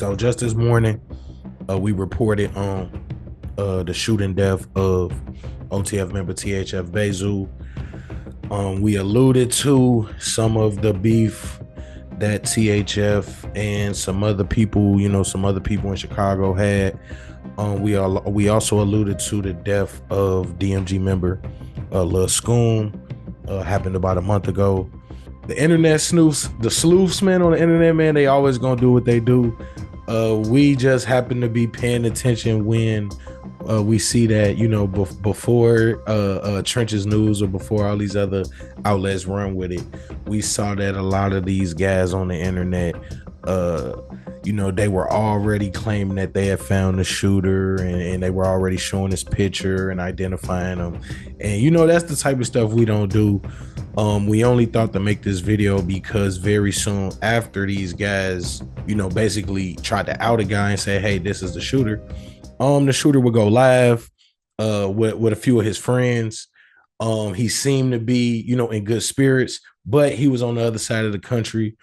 So just this morning, we reported on the shooting death of OTF member THF BAYZOO. We alluded to some of the beef that THF and some other people, some other people in Chicago had. We also alluded to the death of DMG member Lil Scoon. Happened about a month ago. The internet sleuths, the sleuthsmen on the internet, man, they always gonna do what they do. We just happen to be paying attention when we see that, before Trenches News or before all these other outlets run with it. We saw that a lot of these guys on the internet, they were already claiming that they had found the shooter, and they were already showing his picture and identifying him. And that's the type of stuff we don't do. We only thought to make this video because very soon after these guys, basically tried to out a guy and say, hey, this is the shooter. The shooter would go live with a few of his friends. He seemed to be, in good spirits, but he was on the other side of the country.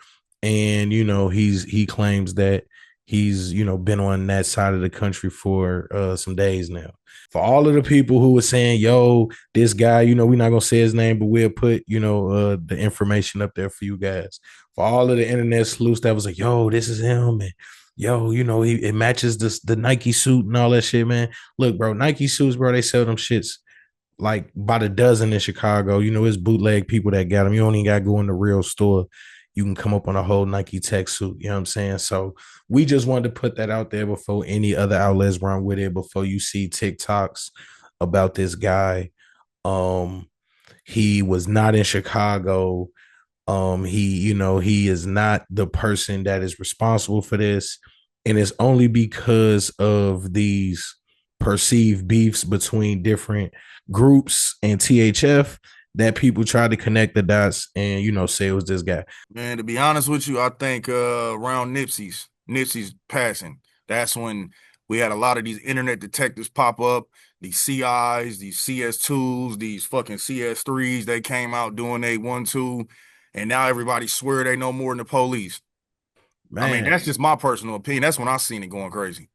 And, he claims that he's, been on that side of the country for some days now. For all of the people who were saying, yo, this guy, we're not going to say his name, but we'll put, the information up there for you guys. For all of the internet sleuths that was like, yo, this is him. And yo, it matches the Nike suit and all that shit, man. Look, bro, Nike suits, bro, they sell them shits like by the dozen in Chicago. It's bootleg people that got them. You don't even got to go in the real store. You can come up on a whole Nike tech suit. You know what I'm saying? So we just wanted to put that out there before any other outlets run with it, before you see TikToks about this guy. He was not in Chicago. He is not the person that is responsible for this. And it's only because of these perceived beefs between different groups and THF that people tried to connect the dots and, say it was this guy. Man, to be honest with you, I think around Nipsey's passing, that's when we had a lot of these internet detectives pop up, these CIs, these CS2s, these fucking CS3s. They came out doing a 1-2, and now everybody swear they know more than the police. Man. I mean, that's just my personal opinion. That's when I seen it going crazy.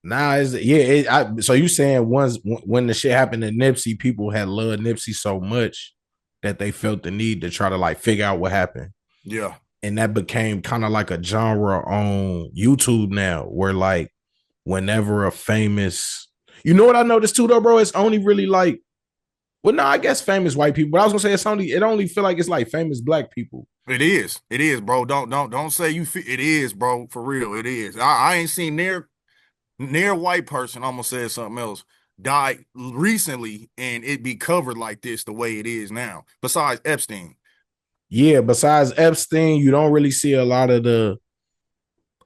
So you saying when the shit happened to Nipsey, people had loved Nipsey so much that they felt the need to try to like figure out what happened. Yeah. And that became kind of like a genre on YouTube now, where like whenever a famous, what I noticed too though, bro, it's only really like, well, no, I guess famous white people, but I was gonna say it only feel like it's like famous black people. It is, bro. Don't say it is, bro. For real, it is. I ain't seen near white person, I'm gonna say something else, died recently and it be covered like this the way it is now, besides Epstein. Yeah, besides Epstein, you don't really see a lot of the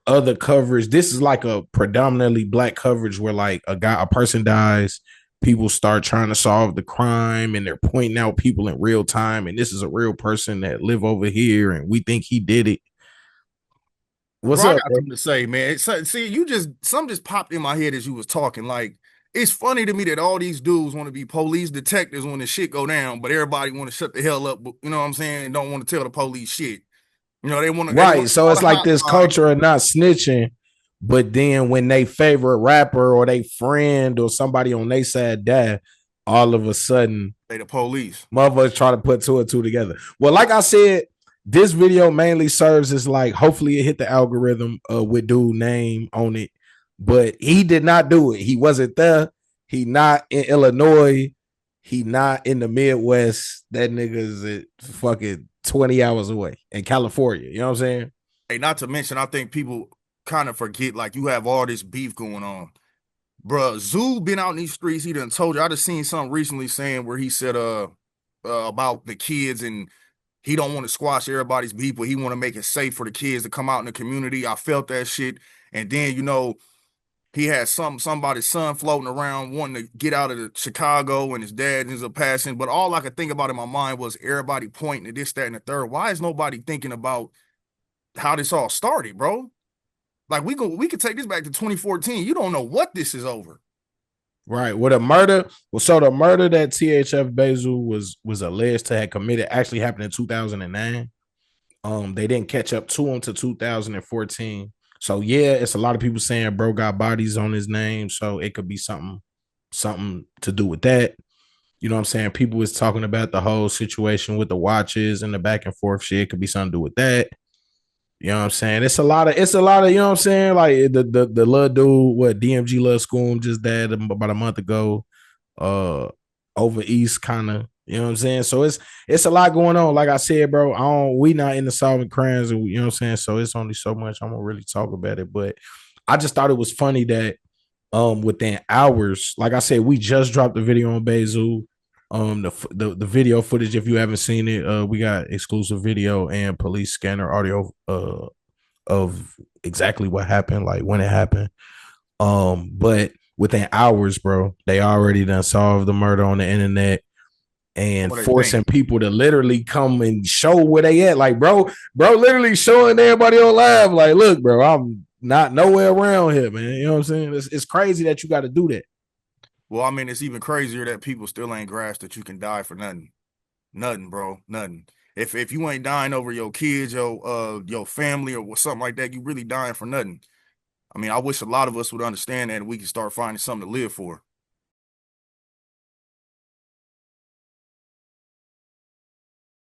other coverage. This is like a predominantly black coverage where like a person dies, people start trying to solve the crime and they're pointing out people in real time, and this is a real person that live over here and we think he did it. What's up? I got something to say, man. See, something just popped in my head as you was talking. Like, it's funny to me that all these dudes want to be police detectives when the shit go down, but everybody want to shut the hell up. You know what I'm saying? Don't want to tell the police shit. They want to. Right. So it's like this culture of not snitching, but then when they favorite rapper or they friend or somebody on their side die, all of a sudden they the police. Motherfuckers try to put two and two together. Well, like I said, this video mainly serves as like, hopefully it hit the algorithm with dude name on it, but he did not do it. He wasn't there. He not in Illinois. He not in the Midwest. That nigga is at fucking 20 hours away in California. You know what I'm saying? Hey, not to mention, I think people kind of forget, like, you have all this beef going on. Bruh, Zoo been out in these streets. He done told you. I just seen something recently saying where he said about the kids, and he don't want to squash everybody's beef, but he want to make it safe for the kids to come out in the community. I felt that shit. And then, he had somebody's son floating around wanting to get out of the Chicago, and his dad ends up passing. But all I could think about in my mind was everybody pointing to this, that, and the third. Why is nobody thinking about how this all started, bro? Like, we could take this back to 2014. You don't know what this is over. Right. Well, the murder that THF BAYZOO was alleged to have committed actually happened in 2009. They didn't catch up to him to 2014. So yeah, it's a lot of people saying bro got bodies on his name, so it could be something to do with that. You know what I'm saying? People was talking about the whole situation with the watches and the back and forth shit. It could be something to do with that. You know what I'm saying? It's a lot of, you know what I'm saying? Like the little dude, what DMG Love School just died about a month ago. Over East kind of, you know what I'm saying? So it's a lot going on. Like I said, bro, we not into solving crimes, and you know what I'm saying? So it's only so much I'm gonna really talk about it. But I just thought it was funny that within hours, like I said, we just dropped the video on BAYZOO. The video footage, if you haven't seen it, we got exclusive video and police scanner audio of exactly what happened, like when it happened. But within hours, bro, they already done solved the murder on the internet and What they think? forcing people to literally come and show where they at. Like, bro, literally showing everybody on live, like, look, bro, I'm not nowhere around here, man. You know what I'm saying? It's crazy that you got to do that. Well, I mean, it's even crazier that people still ain't grasped that you can die for nothing. Nothing, bro. Nothing. If you ain't dying over your kids, your family or something like that, you really dying for nothing. I mean, I wish a lot of us would understand that and we can start finding something to live for.